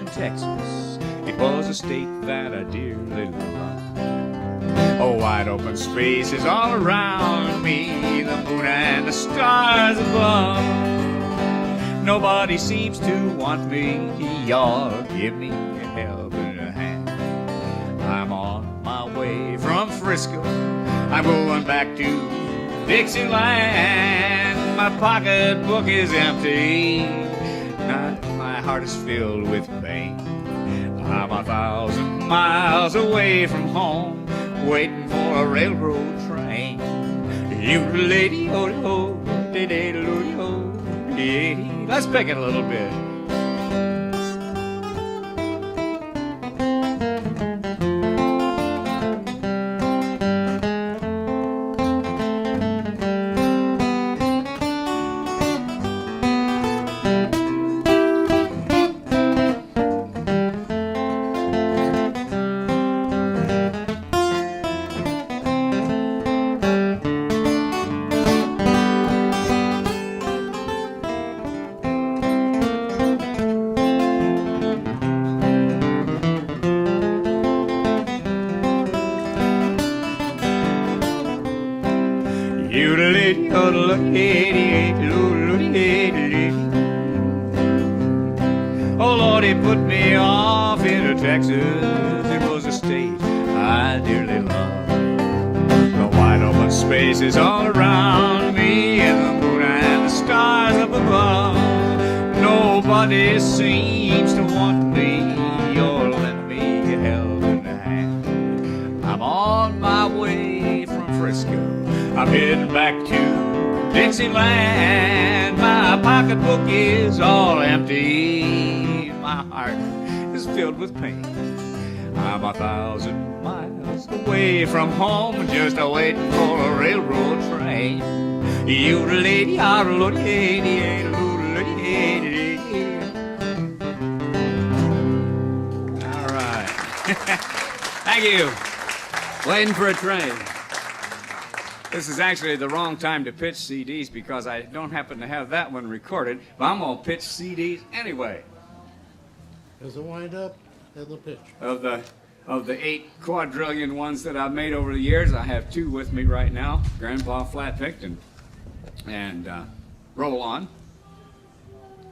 Texas. It was a state that I dearly loved. Oh, wide open spaces all around me, the moon and the stars above. Nobody seems to want me or give me a helping hand. I'm on my way from Frisco. I'm going back to Dixieland. My pocketbook is empty. My heart is filled with pain. I'm 1,000 miles away from home, waiting for a railroad train. You lady, ho, ho, de ho, yeah. Let's pick it a little bit. Oh Lord, he put me off into Texas. It was a state I dearly loved. The wide open spaces all around me, and the moon and the stars up above. Nobody seems to want me or lend me a helping hand. I'm on my way from Frisco. I'm heading back to Dixieland. My pocketbook is all empty. My heart is filled with pain. I'm 1,000 miles away from home, just waiting for a railroad train. You lady, all right. Thank you. Waiting for a train. This is actually the wrong time to pitch CDs because I don't happen to have that one recorded, but I'm going to pitch CDs anyway. Does it wind up at the pitch? Of the 8 quadrillion ones that I've made over the years, I have 2 with me right now, Grandpa Flat-Picked and Roll On.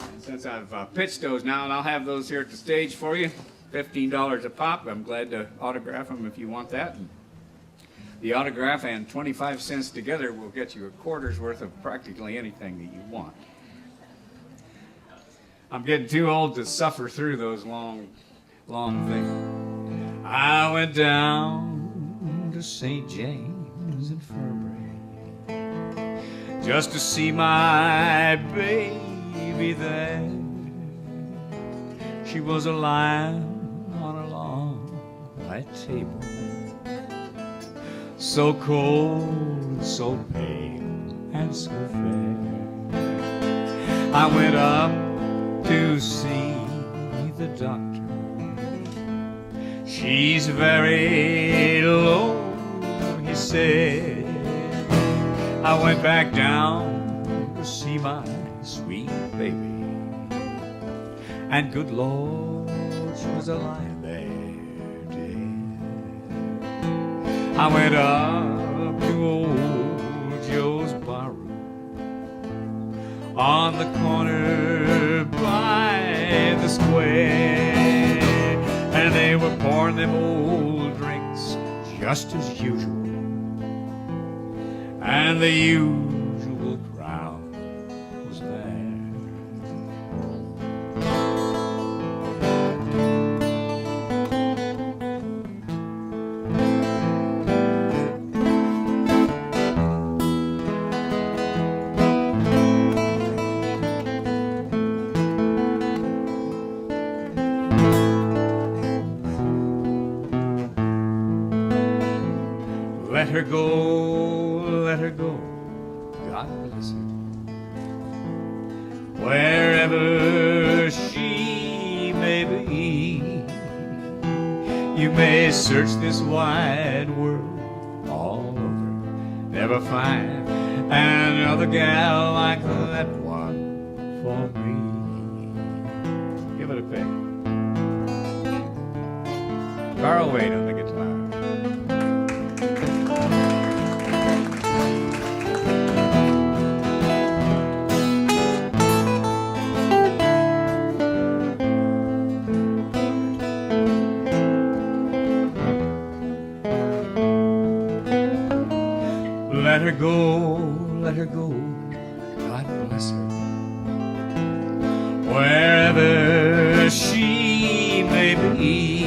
And since I've pitched those now, and I'll have those here at the stage for you, $15 a pop. I'm glad to autograph them if you want that. And the autograph and 25 cents together will get you a quarter's worth of practically anything that you want. I'm getting too old to suffer through those long things. I went down to St. James Infirmary just to see my baby there. She was a lying on a long white table, so cold, so pale, and so fair. I went up to see the doctor. She's very low, he said. I went back down to see my sweet baby, and good Lord, she was lying there dead. I went up to old Joe's barroom on the corner by the square, and they were pouring them old drinks just as usual, and the usual crowd was there. Let her go, God bless her. Wherever she may be, you may search this wide world all over, never find another gal like that one for me. Give it a pick. Carl Wade on the guitar. Let her go, let her go, God bless her. Wherever she may be,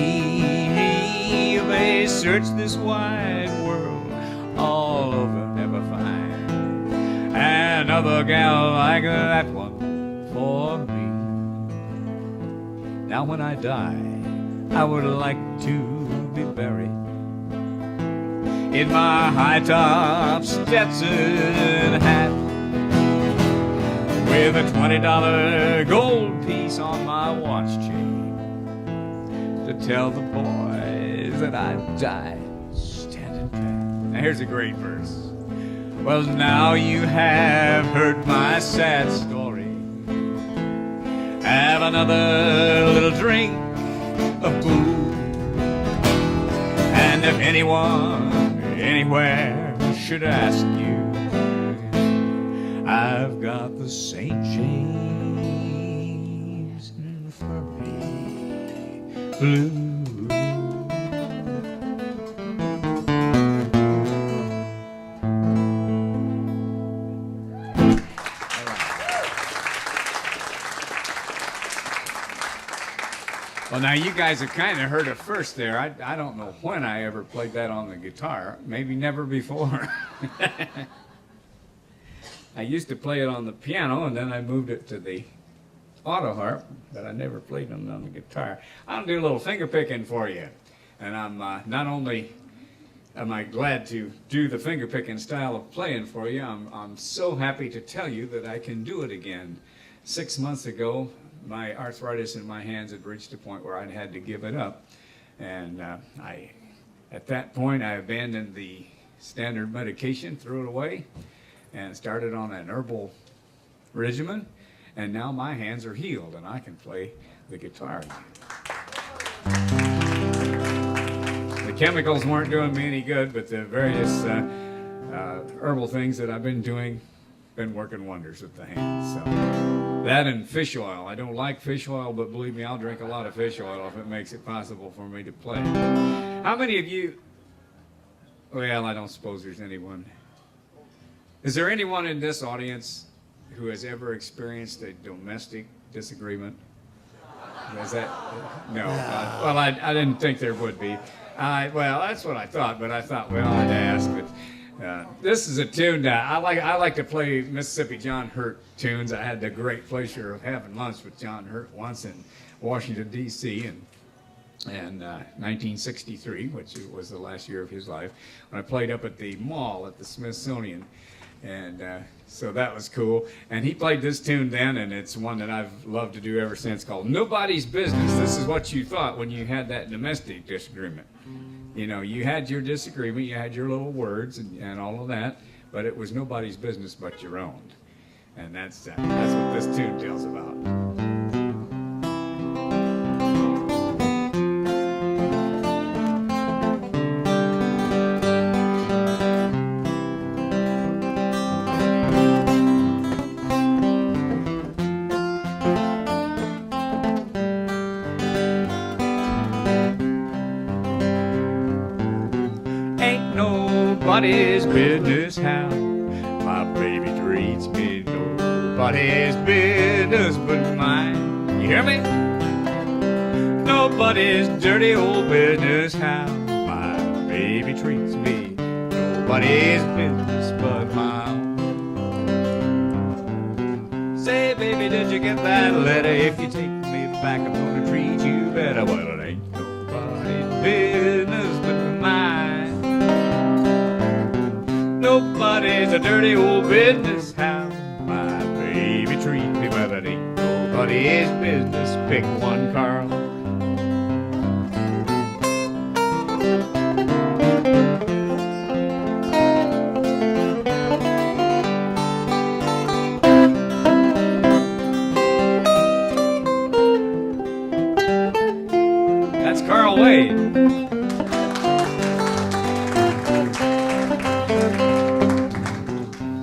you may search this wide world all over, never find another gal like that one for me. Now when I die, I would like to be buried in my high-top Stetson hat, with a $20 gold piece on my watch chain, to tell the boys that I died standing pat. Now here's a great verse. Well, now you have heard my sad story. Have another little drink of booze, and if anyone anywhere should ask you, I've got the St. James Infirmary blues. Well, now you guys have kind of heard it first there. I don't know when I ever played that on the guitar. Maybe never before. I used to play it on the piano, and then I moved it to the auto harp, but I never played it on the guitar. I'll do a little finger picking for you. And I'm not only am I glad to do the finger picking style of playing for you, I'm so happy to tell you that I can do it again. 6 months ago, my arthritis in my hands had reached a point where I'd had to give it up. And at that point, I abandoned the standard medication, threw it away, and started on an herbal regimen. And now my hands are healed, and I can play the guitar. The chemicals weren't doing me any good, but the various herbal things that I've been doing, been working wonders with the hands. So that and fish oil. I don't like fish oil, but believe me, I'll drink a lot of fish oil if it makes it possible for me to play. How many of you, well, I don't suppose there's anyone. Is there anyone in this audience who has ever experienced a domestic disagreement? Is that, no. Well, I didn't think there would be. Well, that's what I thought, but I thought, well, I'd ask. But this is a tune that I like to play Mississippi John Hurt tunes. I had the great pleasure of having lunch with John Hurt once in Washington, D.C. in 1963, which was the last year of his life, when I played up at the mall at the Smithsonian. And so that was cool. And he played this tune then, and it's one that I've loved to do ever since, called Nobody's Business. This is what you thought when you had that domestic disagreement. You know, you had your disagreement, you had your little words and all of that, but it was nobody's business but your own. And that's what this tune tells about. Nobody's business how my baby treats me. Nobody's business but mine. You hear me? Nobody's dirty old business how my baby treats me. Nobody's business but mine. Say, baby, did you get that letter? If you take me back, I'm gonna treat you better. Well, it ain't nobody's business but mine. Nobody's a dirty old business how my baby treats me. Well, it ain't nobody's business. Pick one, Carl. That's That's Carl Wade.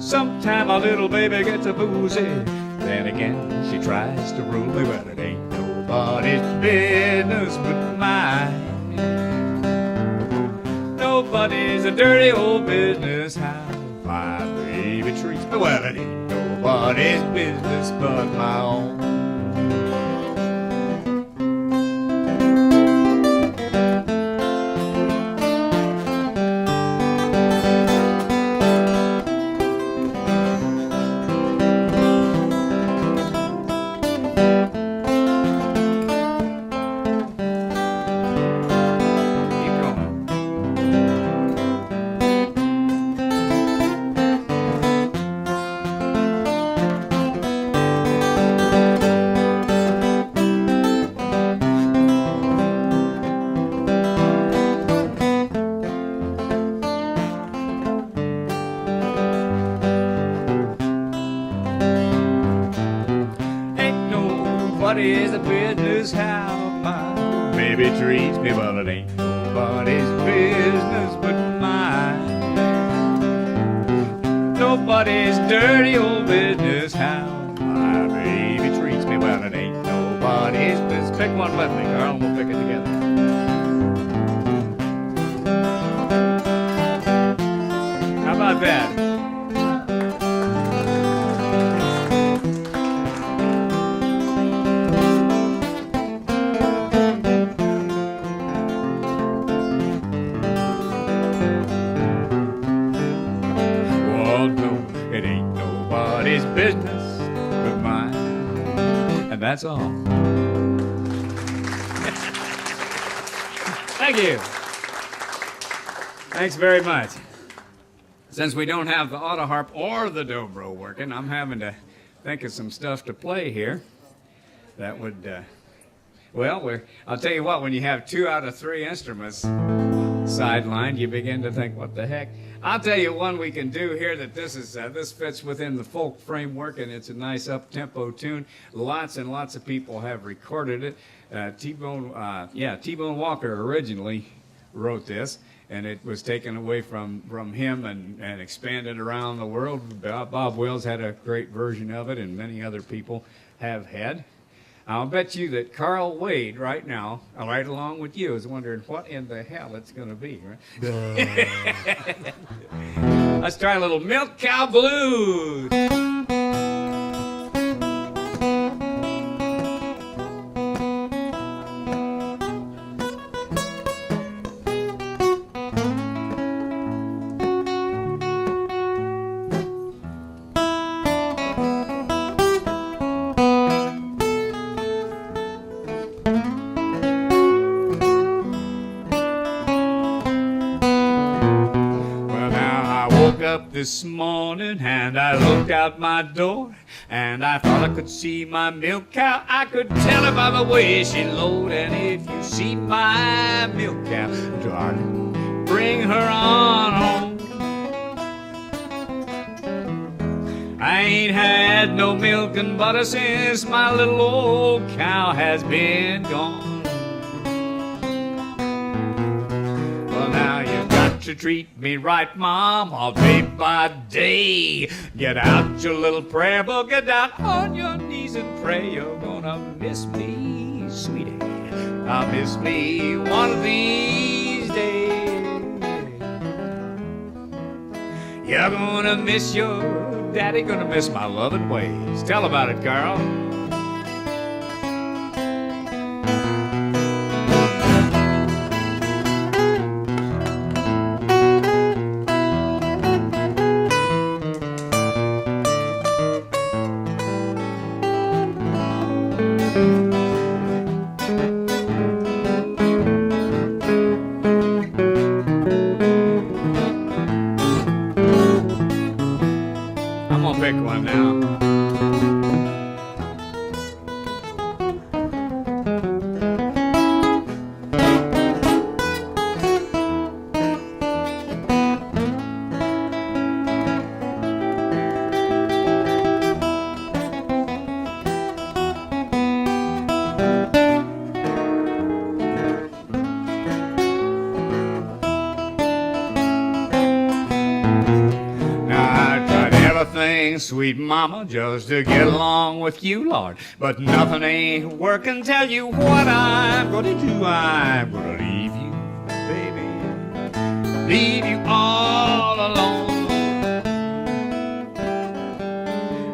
Sometime my little baby gets a boozy, then again she tries to rule me. Well, it ain't nobody's business but mine. Nobody's a dirty old business how my baby treats me. Well, it ain't nobody's business but my own. Nobody's a business how my baby treats me. Well, it ain't nobody's business but mine. Nobody's dirty old business how my baby treats me. Well, it ain't nobody's business. Pick one with me, Carl, and we'll pick it together. How about that? It ain't nobody's business but mine. And that's all. Thank you. Thanks very much. Since we don't have the auto harp or the dobro working, I'm having to think of some stuff to play here that would, I'll tell you what, when you have 2 out of 3 instruments sidelined, you begin to think, what the heck? I'll tell you one we can do here that this fits within the folk framework, and it's a nice up-tempo tune. Lots and lots of people have recorded it. T-Bone Walker originally wrote this, and it was taken away from him and expanded around the world. Bob Wills had a great version of it, and many other people have had. I'll bet you that Carl Wade right now, right along with you, is wondering what in the hell it's going to be, right? Let's try a little Milk Cow Blues. This morning and I looked out my door and I thought I could see my milk cow. I could tell her by the way she lowed. And if you see my milk cow, darling, bring her on home. I ain't had no milk and butter since my little old cow has been gone. Well, now you've got to treat me right, Mom, all day by day. Get out your little prayer book, get down on your knees and pray. You're gonna miss me, sweetie. I'll miss me one of these days. You're gonna miss your daddy, gonna miss my loving ways. Tell about it, Carl. everything, sweet mama, just to get along with you, Lord. But nothing ain't working, tell you what I'm gonna do. I'm gonna leave you, baby, leave you all alone.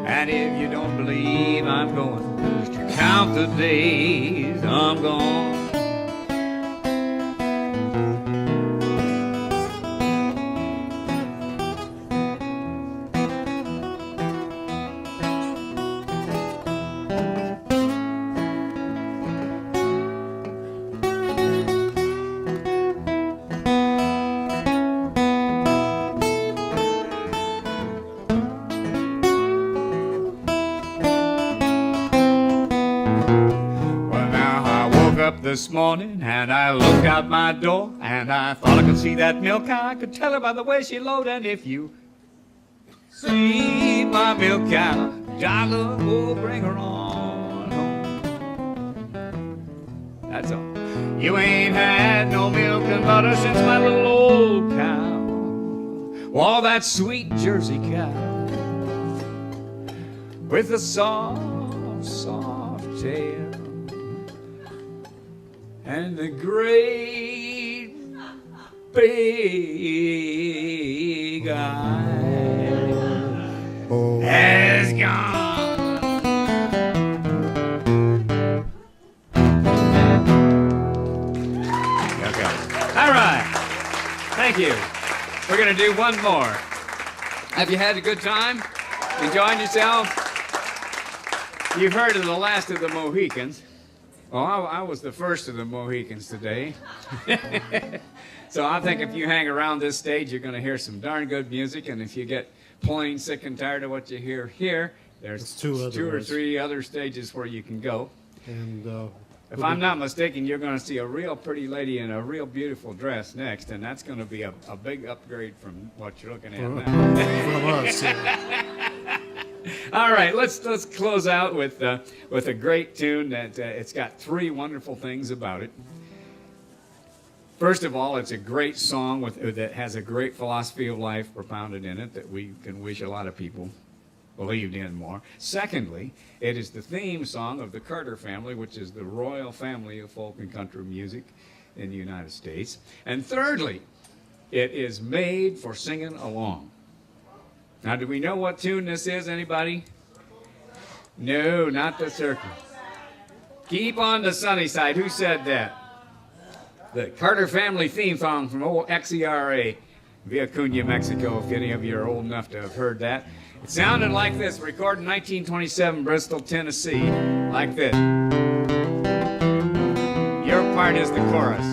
And if you don't believe I'm going, just to count the days I'm gone. This morning, and I looked out my door, and I thought I could see that milk cow. I could tell her by the way she lowed. And if you see my milk cow, dollar will bring her on home. That's all. You ain't had no milk and butter since my little old cow. Oh, that sweet Jersey cow with a soft, soft tail and the great big eye has gone. Okay. All right. Thank you. We're going to do one more. Have you had a good time? Enjoying yourself? You've heard of the last of the Mohicans. Well, I was the first of the Mohicans today. So I think if you hang around this stage, you're going to hear some darn good music. And if you get plain sick and tired of what you hear here, there's two or three other stages where you can go. And if I'm not mistaken, you're going to see a real pretty lady in a real beautiful dress next. And that's going to be a big upgrade from what you're looking at now. From us, yeah. All right, let's close out with a great tune that it's got three wonderful things about it. First of all, it's a great song that has a great philosophy of life propounded in it that we can wish a lot of people believed in more. Secondly, it is the theme song of the Carter family, which is the royal family of folk and country music in the United States. And thirdly, it is made for singing along. Now, do we know what tune this is, anybody? No, not the circle. Keep on the sunny side. Who said that? The Carter family theme song from old XERA, Villacuña, Mexico, if any of you are old enough to have heard that. It sounded like this, recorded in 1927, Bristol, Tennessee, like this. Your part is the chorus.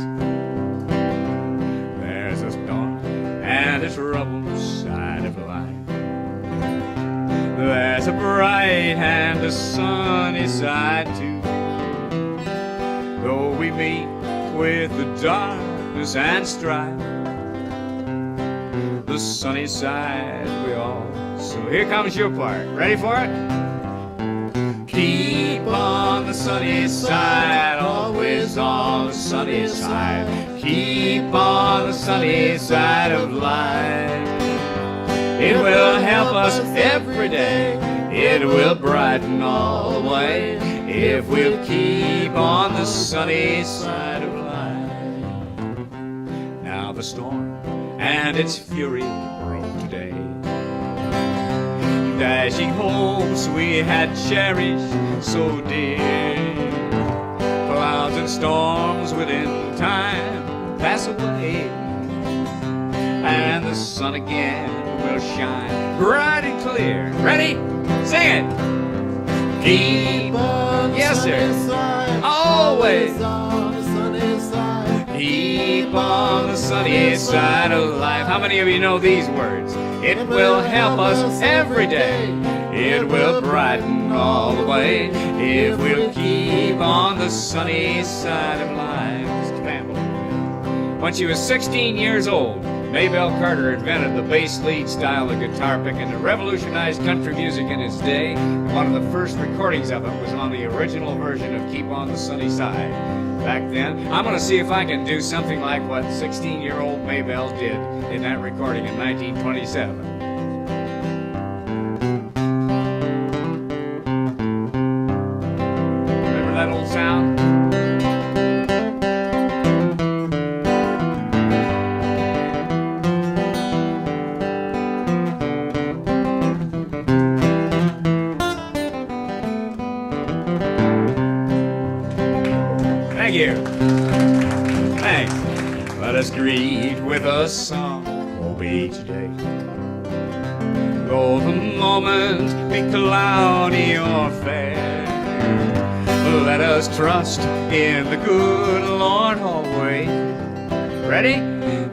There's a storm, and it's rubble side of life. There's a bright and a sunny side too. Though we meet with the darkness and strife, the sunny side we all. So here comes your part. Ready for it? Keep on the sunny side, always on the sunny side. Keep on the sunny side of life. It will help us every day. It will brighten all the way if we'll keep on the sunny side of life. Now the storm and its fury broke today. Dashing hopes we had cherished so dear. Clouds and storms within time pass away, and the sun again will shine bright and clear. Ready? Sing it. Keep on, yes sir, always on the sunny side. Keep on the sunny side of life. How many of you know these words? It will help us every day. It will brighten all the way if we'll keep on the sunny side of life. Mr. Campbell. When she was 16 years old, Maybelle Carter invented the bass lead style of guitar picking that revolutionized country music in its day. One of the first recordings of it was on the original version of Keep on the Sunny Side. Back then, I'm going to see if I can do something like what 16-year-old Maybelle did in that recording in 1927. now. Thank you. Thanks. Let us greet with a song, oh, each day. Though the moments be cloudy or fair, let us trust in the good Lord always. Ready?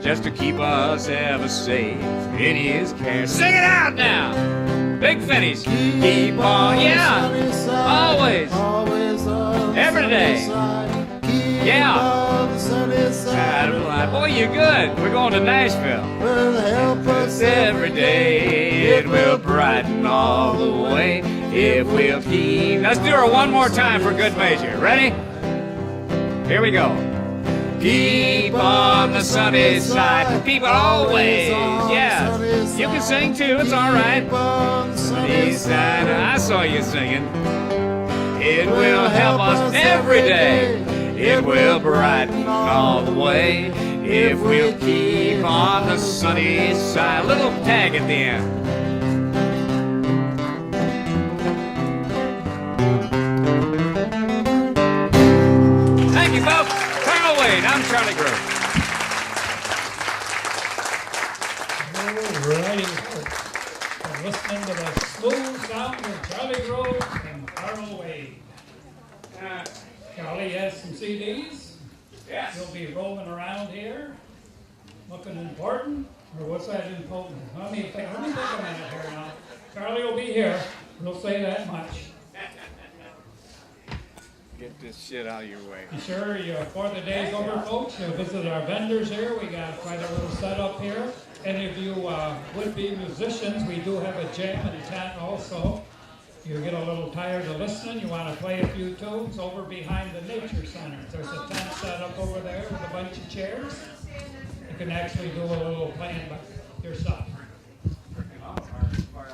Just to keep us ever safe in His care. Sing it out now. Big finish. Keep on, yeah. Always. Every day. Yeah. Side of life. Boy, you're good. We're going to Nashville. Every day it will brighten all the way if we'll keep. Let's do her one more time for good measure. Ready? Here we go. Keep on the sunny side. Keep it always. Yes. You can sing too. It's all right. Sunny side. I saw you singing. It will help us every day. It will brighten all the way if we'll keep on the sunny side. A little tag at the end. Thank you, folks. Colonel Wade, I'm Charley Groth. All righty, folks. We're listening to the smooth sound of Charley Groth and Colonel Wade. Charley has some CDs. Yes. You'll be rolling around here, looking important. Or what's that important? Let me think a minute here now. Charley will be here. We'll say that much. Get this shit out of your way. Be sure before the day's over, folks, you'll visit our vendors here. We got quite a little setup here. Any of you would-be musicians, we do have a jam and tent also. You get a little tired of listening, you want to play a few tunes over behind the Nature Center. There's a tent set up over there with a bunch of chairs. You can actually do a little playing by yourself. Our